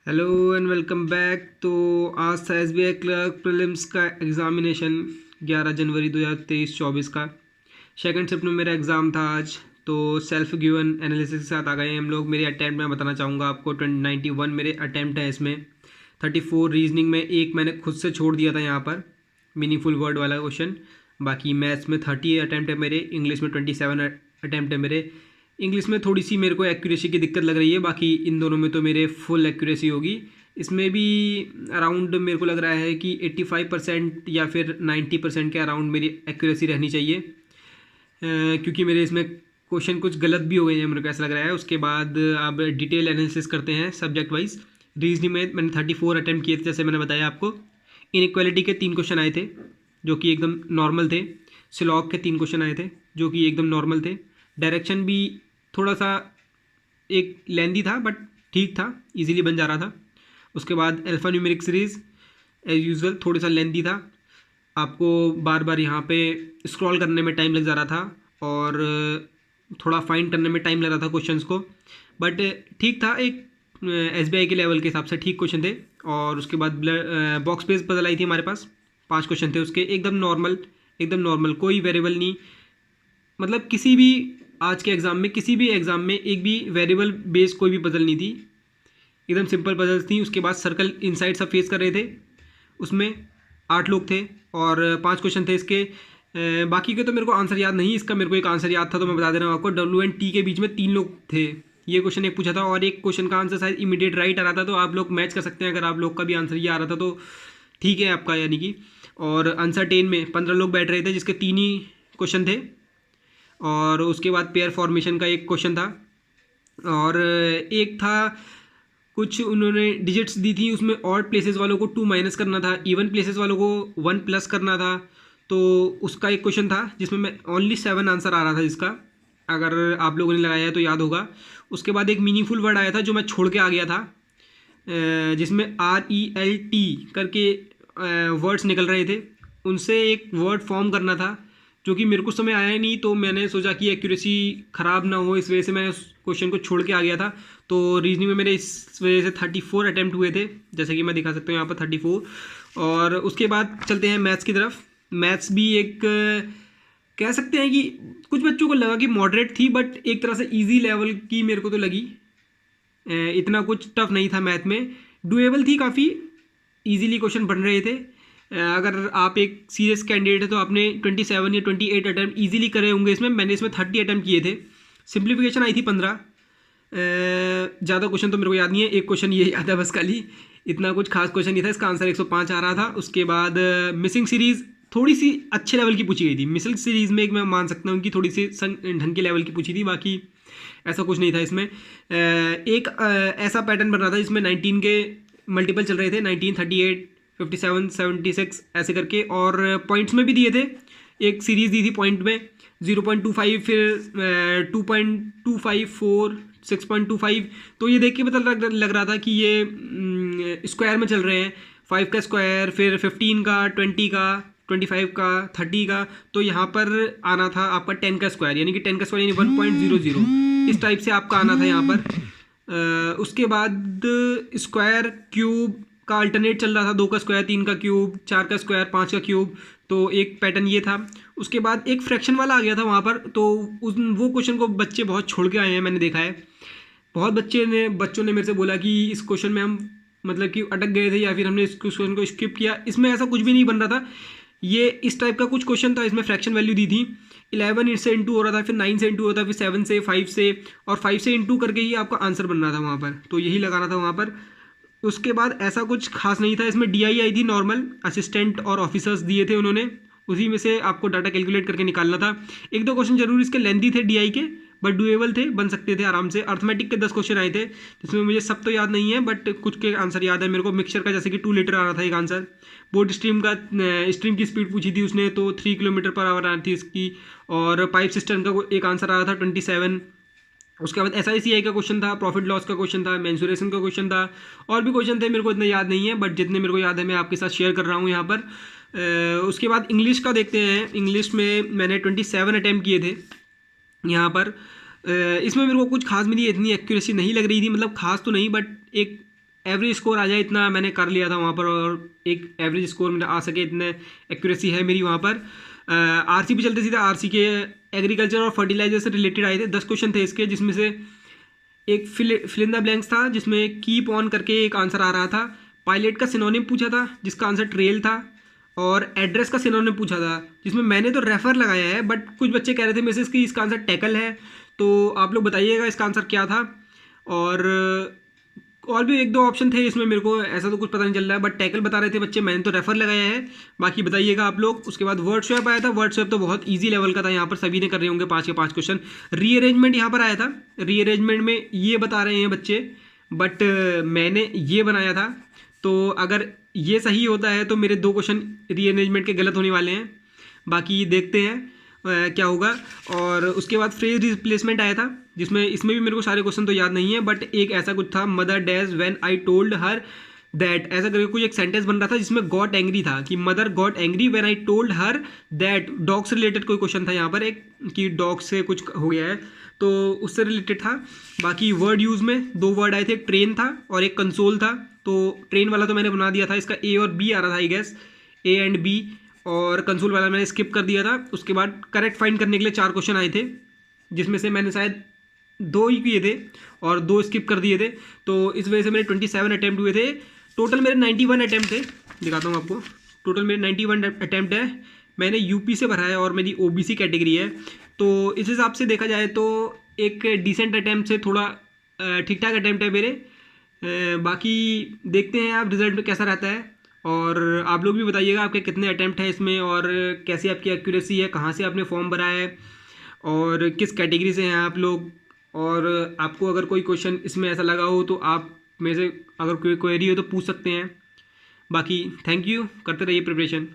Hello and welcome back. तो आज था SBI क्लर्क प्रीलिम्स का एग्ज़ामिनेशन 11 जनवरी 2023-24 का। सेकंड शिफ्ट में मेरा एग्ज़ाम था आज। तो सेल्फ गिवन एनालिसिस के साथ आ गए हम लोग। मेरे अटैम्प्ट मैं बताना चाहूँगा आपको। 91 मेरे अटैम्प्ट है इसमें। 34 रीजनिंग में, एक मैंने खुद से छोड़ दिया था यहाँ पर, मीनिंगफुल वर्ड वाला क्वेश्चन। बाकी मैथ्स में 30 अटैम्प्ट है मेरे। इंग्लिश में 27 अटैम्प्ट है मेरे। इंग्लिश में थोड़ी सी मेरे को एक्यूरेसी की दिक्कत लग रही है, बाकी इन दोनों में तो मेरे फुल एक्यूरेसी होगी। इसमें भी अराउंड मेरे को लग रहा है कि 85% या फिर 90% के अराउंड मेरी एक्यूरेसी रहनी चाहिए, क्योंकि मेरे इसमें क्वेश्चन कुछ गलत भी हो गए हैं, मेरे को ऐसा लग रहा है। उसके बाद अब डिटेल एनालिसिस करते हैं सब्जेक्ट वाइज। रीजनिंग में मैंने 34 अटैम्प्ट किए थे, जैसे मैंने बताया आपको। इनइक्वालिटी के 3 क्वेश्चन आए थे जो कि एकदम नॉर्मल थे। स्लॉग के 3 क्वेश्चन आए थे जो कि एकदम नॉर्मल थे। डायरेक्शन भी थोड़ा सा एक लेंदी था बट ठीक था, इजीली बन जा रहा था। उसके बाद alphanumeric series as usual थोड़ा सा लेंदी था, आपको बार बार यहाँ पे स्क्रॉल करने में टाइम लग जा रहा था और थोड़ा फाइंड करने में टाइम लग रहा था क्वेश्चंस को, बट ठीक था। एक SBI के लेवल के हिसाब से ठीक क्वेश्चन थे। और उसके बाद बॉक्स बेस्ड पजल आई थी हमारे पास, 5 क्वेश्चन थे उसके, एकदम नॉर्मल, एकदम नॉर्मल, कोई वेरिएबल नहीं। मतलब किसी भी आज के एग्ज़ाम में, किसी भी एग्ज़ाम में एक भी वेरिएबल बेस्ड कोई भी पजल नहीं थी, एकदम सिंपल पजल्स थी। उसके बाद सर्कल इनसाइड सब फेस कर रहे थे, उसमें 8 लोग थे और 5 क्वेश्चन थे इसके। बाकी के तो मेरे को आंसर याद नहीं। इसका मेरे को एक आंसर याद था, तो मैं बता दे रहा हूँ आपको। W एंड T के बीच में 3 लोग थे, ये क्वेश्चन एक पूछा था, और एक क्वेश्चन का आंसर शायद इमीडिएट राइट आ रहा था। तो आप लोग मैच कर सकते हैं, अगर आप लोग का भी आंसर ये आ रहा था तो ठीक है आपका, यानी कि। और अनसर्टेन में 15 लोग बैठ रहे थे, जिसके 3 ही क्वेश्चन थे। और उसके बाद पेयर फॉर्मेशन का एक क्वेश्चन था, और एक था कुछ उन्होंने डिजिट्स दी थी, उसमें ऑड प्लेसेस वालों को 2 माइनस करना था, इवन प्लेसेस वालों को 1 प्लस करना था। तो उसका एक क्वेश्चन था जिसमें मैं ओनली 7 आंसर आ रहा था जिसका, अगर आप लोगों ने लगाया है तो याद होगा। उसके बाद एक मीनिंगफुल वर्ड आया था जो मैं छोड़ के आ गया था, जिसमें RELT करके वर्ड्स निकल रहे थे, उनसे एक वर्ड फॉर्म करना था, जो कि मेरे को समय आया नहीं। तो मैंने सोचा कि एक्यूरेसी ख़राब ना हो, इस वजह से मैं उस क्वेश्चन को छोड़ के आ गया था। तो रीजनिंग में मेरे इस वजह से 34 अटैम्प्ट हुए थे, जैसे कि मैं दिखा सकता हूँ यहाँ पर 34। और उसके बाद चलते हैं मैथ्स की तरफ। मैथ्स भी एक कह सकते हैं कि कुछ बच्चों को लगा कि मॉडरेट थी, बट एक तरह से ईजी लेवल की मेरे को तो लगी। इतना कुछ टफ नहीं था मैथ में, डुएबल थी, काफ़ी इजीली क्वेश्चन बन रहे थे। अगर आप एक सीरियस कैंडिडेट है तो आपने 27 या 28 अटैम्प्ट इजीली करे होंगे इसमें। मैंने इसमें 30 अटैम्प्ट किए थे। सिंप्लीफिकेशन आई थी 15। ज़्यादा क्वेश्चन तो मेरे को याद नहीं है, एक क्वेश्चन ये याद है बस खाली, इतना कुछ खास क्वेश्चन नहीं था। इसका आंसर 105 आ रहा था। उसके बाद मिसिंग सीरीज़ थोड़ी सी अच्छे लेवल की पूछी गई थी। मिसिंग सीरीज़ में एक मैं मान सकता हूँ कि थोड़ी सी ढंग के लेवल की पूछी थी, बाकी ऐसा कुछ नहीं था इसमें। एक ऐसा पैटर्न बन रहा था जिसमें 19 के मल्टीपल चल रहे थे, 19, 38, 57, 76 ऐसे करके, और पॉइंट्स में भी दिए थे। एक सीरीज़ दी थी पॉइंट में 0.25, फिर 2.254, 6.25। तो ये देख के पता लग रहा था कि ये स्क्वायर में चल रहे हैं। 5 का स्क्वायर, फिर 15 का, 20 का, 25 का, 30 का। तो यहाँ पर आना था आपका 10 का स्क्वायर, यानी कि 10 का स्क्वायर यानी 1.00, इस टाइप से आपका आना था यहाँ पर। उसके बाद स्क्वायर क्यूब का अल्टरनेट चल रहा था, 2 का स्क्वायर, 3 का क्यूब, 4 का स्क्वायर, 5 का क्यूब। तो एक पैटर्न ये था। उसके बाद एक फ्रैक्शन वाला आ गया था वहाँ पर। तो वो क्वेश्चन को बच्चे बहुत छोड़ के आए हैं, मैंने देखा है। बहुत बच्चों ने मेरे से बोला कि इस क्वेश्चन में हम मतलब कि अटक गए थे, या फिर हमने इस क्वेश्चन को स्किप किया। इसमें ऐसा कुछ भी नहीं बन रहा था, ये इस टाइप का कुछ क्वेश्चन था। इसमें फ्रैक्शन वैल्यू दी थी, 11 से इंटू हो रहा था, फिर 9 से इंटू होता था, फिर 7 से, 5 से, और 5 से इंटू करके ही आपका आंसर बन रहा था वहाँ पर। तो यही लगाना था वहाँ पर। उसके बाद ऐसा कुछ खास नहीं था इसमें। DI आई थी नॉर्मल, असिस्टेंट और ऑफिसर्स दिए थे उन्होंने, उसी में से आपको डाटा कैलकुलेट करके निकालना था। एक दो क्वेश्चन जरूर इसके लेंथी थे DI के, बट डुएबल थे, बन सकते थे आराम से। अर्थमेटिक के 10 क्वेश्चन आए थे, जिसमें मुझे सब तो याद नहीं है, बट कुछ के आंसर याद है मेरे को। मिक्सचर का जैसे कि 2 लीटर आ रहा था एक आंसर। बोट स्ट्रीम का, स्ट्रीम की स्पीड पूछी थी उसने, तो 3 किलोमीटर पर आवर आ रही थी इसकी। और पाइप सिस्टम का एक आंसर आ रहा था 27। उसके बाद SICI का क्वेश्चन था, प्रॉफिट लॉस का क्वेश्चन था, मेंसुरेशन का क्वेश्चन था, और भी क्वेश्चन थे, मेरे को इतना याद नहीं है, बट जितने मेरे को याद है मैं आपके साथ शेयर कर रहा हूँ यहाँ पर। उसके बाद इंग्लिश का देखते हैं। इंग्लिश में मैंने 27 अटैम्प्ट किए थे यहाँ पर। इसमें मेरे को कुछ खास मेरी इतनी एक्यूरेसी नहीं लग रही थी, मतलब खास तो नहीं, बट एक एवरेज स्कोर आ जाए इतना मैंने कर लिया था वहाँ पर, और एक एवरेज स्कोर मेरा आ सके इतने एक्यूरेसी है मेरी वहाँ पर। आरसी पे चलते सीधे, आरसी के एग्रीकल्चर और फर्टिलाइजर से रिलेटेड आए थे। 10 क्वेश्चन थे इसके, जिसमें से एक फिल इन द ब्लैंक्स था जिसमें कीप ऑन करके एक आंसर आ रहा था। पायलट का सिनोनिम पूछा था जिसका आंसर ट्रेल था, और एड्रेस का सिनोनिम पूछा था जिसमें मैंने तो रेफर लगाया है, बट कुछ बच्चे कह रहे थे मैसेज की इसका आंसर टैकल है। तो आप लोग बताइएगा इसका आंसर क्या था। और भी एक दो ऑप्शन थे इसमें, मेरे को ऐसा तो कुछ पता नहीं चल रहा है, बट टैकल बता रहे थे बच्चे, मैंने तो रेफर लगाया है। बाकी बताइएगा आप लोग। उसके बाद वर्ड स्वैप आया था। वर्ड स्वैप तो बहुत इजी लेवल का था, यहाँ पर सभी ने कर रहे होंगे 5 के 5 क्वेश्चन। रीअरेंजमेंट यहाँ पर आया था। रीअरेंजमेंट में ये बता रहे हैं बच्चे, बट मैंने ये बनाया था, तो अगर ये सही होता है तो मेरे 2 क्वेश्चन रीअरेंजमेंट के गलत होने वाले हैं। बाकी देखते हैं क्या होगा। और उसके बाद फ्रेज रिप्लेसमेंट आया था, जिसमें इसमें भी मेरे को सारे क्वेश्चन तो याद नहीं है, बट एक ऐसा कुछ था, mother dash when I told her that, ऐसा करके कुछ एक सेंटेंस बन रहा था जिसमें गॉट एंग्री था, कि mother got angry when I told her that. Dog से रिलेटेड कोई क्वेश्चन था यहाँ पर एक, कि डॉग से कुछ हो गया है, तो उससे रिलेटेड था। बाकी वर्ड यूज़ में 2 वर्ड आए थे, एक ट्रेन था और एक कंसोल था। तो ट्रेन वाला तो मैंने बना दिया था, इसका ए और बी आ रहा था I guess, A and B, और कंसोल वाला मैंने स्किप कर दिया था। उसके बाद करेक्ट फाइंड करने के लिए 4 क्वेश्चन आए थे, जिसमें से मैंने शायद 2 ही किए थे और 2 स्किप कर दिए थे। तो इस वजह से मेरे 27 अटैम्प्ट हुए थे। टोटल मेरे 91 अटैम्प्ट थे, दिखाता हूँ आपको। टोटल मेरे 91 अटैम्प्ट है। मैंने यूपी से भरा है और मेरी ओबीसी कैटेगरी है, तो इस हिसाब से देखा जाए तो एक डिसेंट अटैम्प्ट से थोड़ा ठीक ठाक अटैम्प्ट है मेरे। बाकी देखते हैं आप रिजल्ट में कैसा रहता है। और आप लोग भी बताइएगा आपके कितने अटैम्प्ट हैं इसमें, और कैसी आपकी एक्यूरेसी है, कहाँ से आपने फॉर्म भरा है, और किस कैटेगरी से हैं आप लोग। और आपको अगर कोई क्वेश्चन इसमें ऐसा लगा हो तो आप मेरे से अगर कोई क्वेरी हो तो पूछ सकते हैं। बाकी थैंक यू, करते रहिए प्रिपरेशन।